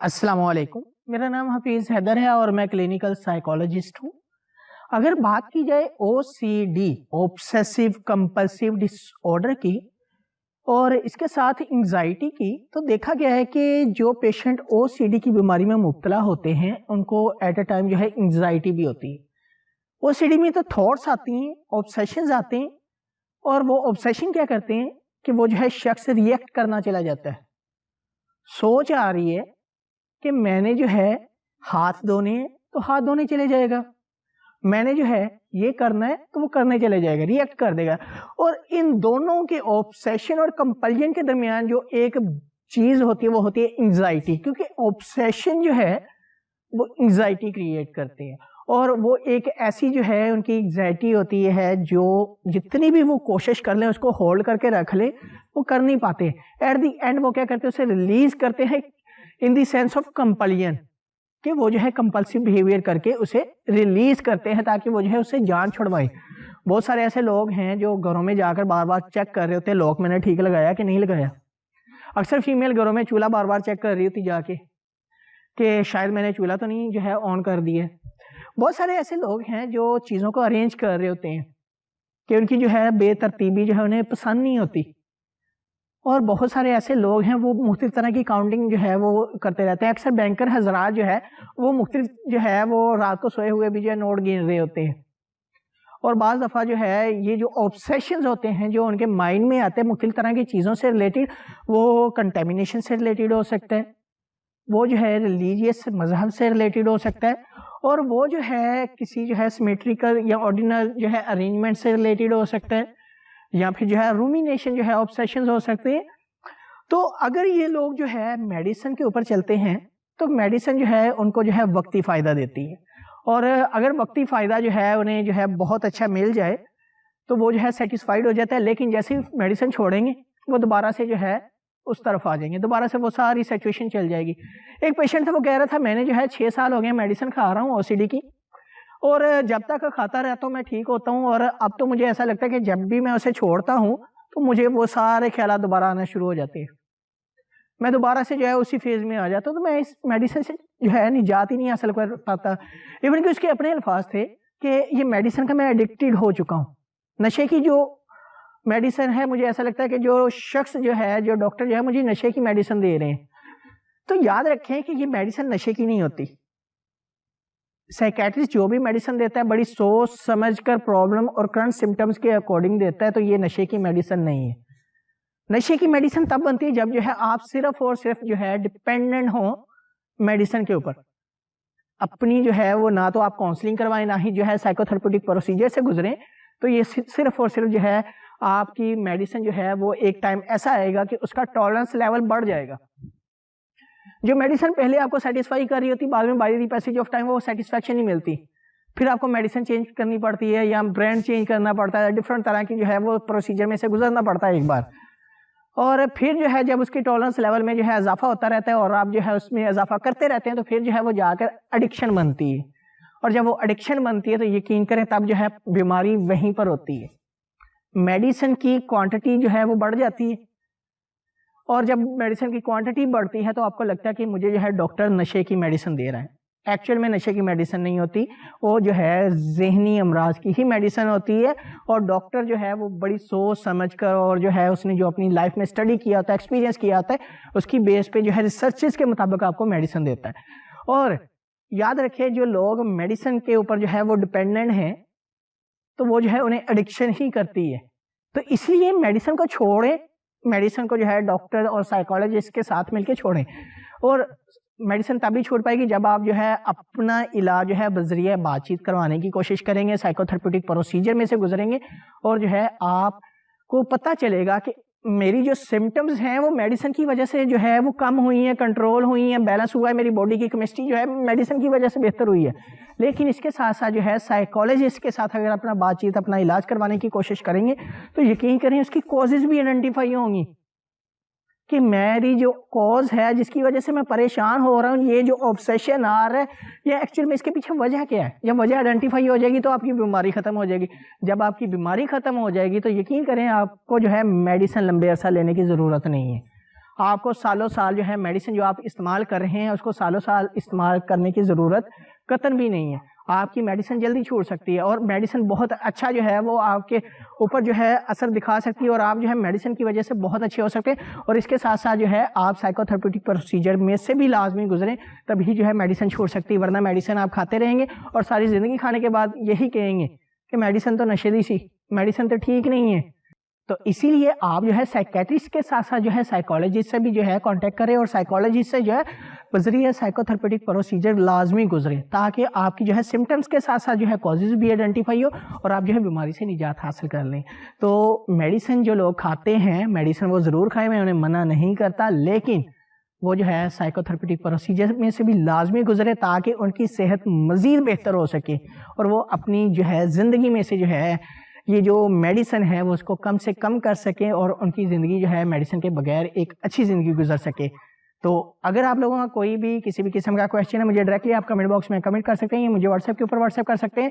السلام علیکم، میرا نام حفیظ حیدر ہے اور میں کلینیکل سائیکالوجسٹ ہوں۔ اگر بات کی جائے او سی ڈی اوبسیسیو کمپلسیو ڈس آرڈر کی اور اس کے ساتھ انگزائٹی کی، تو دیکھا گیا ہے کہ جو پیشنٹ او سی ڈی کی بیماری میں مبتلا ہوتے ہیں ان کو ایٹ اے ٹائم جو ہے انگزائٹی بھی ہوتی ہے۔ او سی ڈی میں تو تھاٹس آتی ہیں، اوبسیشنز آتے ہیں، اور وہ اوبسیشن کیا کرتے ہیں کہ وہ جو ہے شخص ریئیکٹ کرنا چلا جاتا ہے۔ سوچ آ رہی ہے کہ میں نے جو ہے ہاتھ دھونے ہیں تو ہاتھ دھونے چلے جائے گا، میں نے جو ہے یہ کرنا ہے تو وہ کرنے چلے جائے گا، ریئیکٹ کر دے گا۔ اور ان دونوں کے اوبسیشن اور کمپلژن کے درمیان جو ایک چیز ہوتی ہے وہ ہوتی ہے انگزائٹی، کیونکہ اوبسیشن جو ہے وہ انگزائٹی کریٹ کرتے ہیں، اور وہ ایک ایسی جو ہے ان کی انگزائٹی ہوتی ہے جو جتنی بھی وہ کوشش کر لیں اس کو ہولڈ کر کے رکھ لیں وہ کر نہیں پاتے۔ ایٹ دی اینڈ وہ کیا کرتے ہیں، اسے ریلیز کرتے ہیں ان دی سینس آف کمپلژن، کہ وہ جو ہے کمپلسیو بیہیویئر کر کے اسے ریلیز کرتے ہیں تاکہ وہ جو ہے اسے جان چھڑوائیں۔ بہت سارے ایسے لوگ ہیں جو گھروں میں جا کر بار بار چیک کر رہے ہوتے ہیں لاک میں نے ٹھیک لگایا کہ نہیں لگایا۔ اکثر فیمیل گھروں میں چولہا بار بار چیک کر رہی ہوتی جا کے کہ شاید میں نے چولہا تو نہیں جو ہے آن کر دیا۔ بہت سارے ایسے لوگ ہیں جو چیزوں کو ارینج کر رہے ہوتے ہیں کہ ان کی جو ہے بے ترتیبی جو ہے انہیں پسند نہیں ہوتی، اور بہت سارے ایسے لوگ ہیں وہ مختلف طرح کی کاؤنٹنگ جو ہے وہ کرتے رہتے ہیں۔ اکثر بینکر حضرات جو ہے وہ مختلف جو ہے وہ رات کو سوئے ہوئے بھی جو ہے نوٹ گن رہے ہوتے ہیں، اور بعض دفعہ جو ہے یہ جو اوبسیشنز ہوتے ہیں جو ان کے مائنڈ میں آتے ہیں مختلف طرح کی چیزوں سے ریلیٹڈ، وہ کنٹامینیشن سے ریلیٹڈ ہو سکتا ہے، وہ جو ہے ریلیجیس مذہب سے ریلیٹڈ ہو سکتا ہے، اور وہ جو ہے کسی جو ہے سیمیٹریکل یا آرڈینل جو ہے ارینجمنٹ سے ریلیٹڈ ہو سکتا ہے، یا پھر جو ہے رومینیشن جو ہے اوبسیشنز ہو سکتے ہیں۔ تو اگر یہ لوگ جو ہے میڈیسن کے اوپر چلتے ہیں تو میڈیسن جو ہے ان کو جو ہے وقتی فائدہ دیتی ہے، اور اگر وقتی فائدہ جو ہے انہیں جو ہے بہت اچھا مل جائے تو وہ جو ہے سیٹسفائیڈ ہو جاتا ہے، لیکن جیسے ہی میڈیسن چھوڑیں گے وہ دوبارہ سے جو ہے اس طرف آ جائیں گے، دوبارہ سے وہ ساری سچویشن چل جائے گی۔ ایک پیشنٹ تھا، وہ کہہ رہا تھا میں نے جو ہے 6 سال ہو گئے میڈیسن کھا رہا ہوں او سی ڈی کی، اور جب تک کھاتا رہتا ہوں میں ٹھیک ہوتا ہوں، اور اب تو مجھے ایسا لگتا ہے کہ جب بھی میں اسے چھوڑتا ہوں تو مجھے وہ سارے خیالات دوبارہ آنا شروع ہو جاتے ہیں، میں دوبارہ سے جو ہے اسی فیز میں آ جاتا ہوں، تو میں اس میڈیسن سے جو ہے نجات ہی نہیں حاصل کر پاتا۔ ایون کہ اس کے اپنے الفاظ تھے کہ یہ میڈیسن کا میں ایڈکٹیڈ ہو چکا ہوں، نشے کی جو میڈیسن ہے مجھے ایسا لگتا ہے کہ جو شخص جو ہے جو ڈاکٹر جو ہے مجھے نشے کی میڈیسن دے رہے ہیں، تو یاد رکھیں کہ یہ میڈیسن نشے کی نہیں ہوتی۔ سائیکیٹرسٹ جو بھی میڈیسن دیتا ہے بڑی سوچ سمجھ کر پرابلم اور کرنٹ سمٹمز کے اکارڈنگ دیتا ہے، تو یہ نشے کی میڈیسن نہیں ہے۔ نشے کی میڈیسن تب بنتی ہے جب جو ہے آپ صرف اور صرف جو ہے ڈپینڈنٹ ہوں میڈیسن کے اوپر، اپنی جو ہے وہ نہ تو آپ کاؤنسلنگ کروائیں نہ ہی جو ہے سائیکو تھراپیوٹک پروسیجر سے گزریں، تو یہ صرف اور صرف جو ہے آپ کی میڈیسن جو ہے وہ ایک ٹائم ایسا آئے گا کہ اس کا ٹالرنس لیول بڑھ جائے گا۔ جو میڈیسن پہلے آپ کو سیٹسفائی کر رہی ہوتی، بعد میں by the passage of time وہ سیٹسفیکشن نہیں ملتی، پھر آپ کو میڈیسن چینج کرنی پڑتی ہے یا برانڈ چینج کرنا پڑتا ہے، ڈفرنٹ طرح کی جو ہے وہ پروسیجر میں سے گزرنا پڑتا ہے ایک بار، اور پھر جو ہے جب اس کی ٹالرنس لیول میں جو ہے اضافہ ہوتا رہتا ہے اور آپ جو ہے اس میں اضافہ کرتے رہتے ہیں، تو پھر جو ہے وہ جا کر ایڈکشن بنتی ہے، اور جب وہ ایڈکشن بنتی ہے تو یقین کریں تب جو ہے بیماری وہیں پر ہوتی ہے۔ میڈیسن کی کوانٹٹی جو ہے وہ بڑھ جاتی ہے، اور جب میڈیسن کی کوانٹٹی بڑھتی ہے تو آپ کو لگتا ہے کہ مجھے جو ہے ڈاکٹر نشے کی میڈیسن دے رہا ہے۔ ایکچوئل میں نشے کی میڈیسن نہیں ہوتی، وہ جو ہے ذہنی امراض کی ہی میڈیسن ہوتی ہے، اور ڈاکٹر جو ہے وہ بڑی سوچ سمجھ کر اور جو ہے اس نے جو اپنی لائف میں اسٹڈی کیا ہوتا ہے، ایکسپیرینس کیا ہوتا ہے، اس کی بیس پہ جو ہے ریسرچز کے مطابق آپ کو میڈیسن دیتا ہے۔ اور یاد رکھیں جو لوگ میڈیسن کے اوپر جو ہے وہ ڈپینڈنٹ ہیں تو وہ جو ہے انہیں ایڈکشن ہی کرتی ہے، تو اس لیے میڈیسن کو چھوڑیں، میڈیسن کو جو ہے ڈاکٹر اور سائیکالوجسٹ کے ساتھ مل کے چھوڑیں، اور میڈیسن تبھی چھوڑ پائے گی جب آپ جو ہے اپنا علاج جو ہے بذریعہ بات چیت کروانے کی کوشش کریں گے، سائیکو تھراپیوٹک پروسیجر میں سے گزریں گے، اور جو ہے آپ کو پتہ چلے گا کہ میری جو سمٹمز ہیں وہ میڈیسن کی وجہ سے جو ہے وہ کم ہوئی ہیں، کنٹرول ہوئی ہیں، بیلنس ہوا ہے، میری باڈی کی کیمسٹری جو ہے میڈیسن کی وجہ سے بہتر ہوئی ہے۔ لیکن اس کے ساتھ ساتھ جو ہے سائیکالوجسٹ کے ساتھ اگر اپنا بات چیت اپنا علاج کروانے کی کوشش کریں گے تو یقین کریں اس کی کازز بھی آئیڈینٹیفائی ہوں گی کہ میری جو کاز ہے جس کی وجہ سے میں پریشان ہو رہا ہوں، یہ جو اوبسیشن آ رہا ہے، یہ ایکچوئل میں اس کے پیچھے وجہ کیا ہے۔ جب وجہ آئیڈینٹیفائی ہو جائے گی تو آپ کی بیماری ختم ہو جائے گی، جب آپ کی بیماری ختم ہو جائے گی تو یقین کریں آپ کو جو ہے میڈیسن لمبے عرصہ لینے کی ضرورت نہیں ہے۔ آپ کو سالوں سال جو ہے میڈیسن جو آپ استعمال کر رہے ہیں اس کو سالوں سال استعمال کرنے کی ضرورت قطعاً بھی نہیں ہے. آپ کی میڈیسن جلدی چھوٹ سکتی ہے اور میڈیسن بہت اچھا جو ہے وہ آپ کے اوپر جو ہے اثر دکھا سکتی ہے اور آپ جو ہے میڈیسن کی وجہ سے بہت اچھے ہو سکتے ہیں. اور اس کے ساتھ ساتھ جو ہے آپ سائیکو تھراپیوٹک پروسیجر میں سے بھی لازمی گزریں تبھی جو ہے میڈیسن چھوٹ سکتی ہے, ورنہ میڈیسن آپ کھاتے رہیں گے اور ساری زندگی کھانے کے بعد یہی کہیں گے کہ میڈیسن تو نشے دی سی, میڈیسن تو ٹھیک نہیں ہے. تو اسی لیے آپ جو ہے سائیکیٹرسٹ کے ساتھ ساتھ جو ہے سائیکالوجسٹ سے بھی جو ہے کانٹیکٹ کریں اور سائیکالوجسٹ سے جو ہے بذریعہ سائیکو تھراپیوٹک پروسیجر لازمی گزرے تاکہ آپ کی جو ہے سمٹمز کے ساتھ ساتھ جو ہے کازز بھی آئیڈینٹیفائی ہو اور آپ جو ہے بیماری سے نجات حاصل کر لیں. تو میڈیسن جو لوگ کھاتے ہیں میڈیسن وہ ضرور کھائیں, میں انہیں منع نہیں کرتا, لیکن وہ جو ہے سائیکو تھراپیوٹک پروسیجر میں سے بھی لازمی گزرے تاکہ ان کی صحت مزید بہتر ہو سکے اور وہ اپنی جو ہے زندگی میں سے جو ہے یہ جو میڈیسن ہے وہ اس کو کم سے کم کر سکیں اور ان کی زندگی جو ہے میڈیسن کے بغیر ایک اچھی زندگی گزر سکے. تو اگر آپ لوگوں کا کوئی بھی کسی بھی قسم کا کویشچن ہے مجھے ڈائریکٹلی آپ کمنٹ باکس میں کمنٹ کر سکتے ہیں, مجھے واٹس ایپ کے اوپر واٹس ایپ کر سکتے ہیں.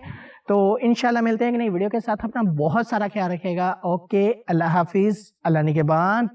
تو انشاءاللہ ملتے ہیں کہ نئی ویڈیو کے ساتھ, اپنا بہت سارا خیال رکھیے گا. اوکے, اللہ حافظ, اللہ نگہبان.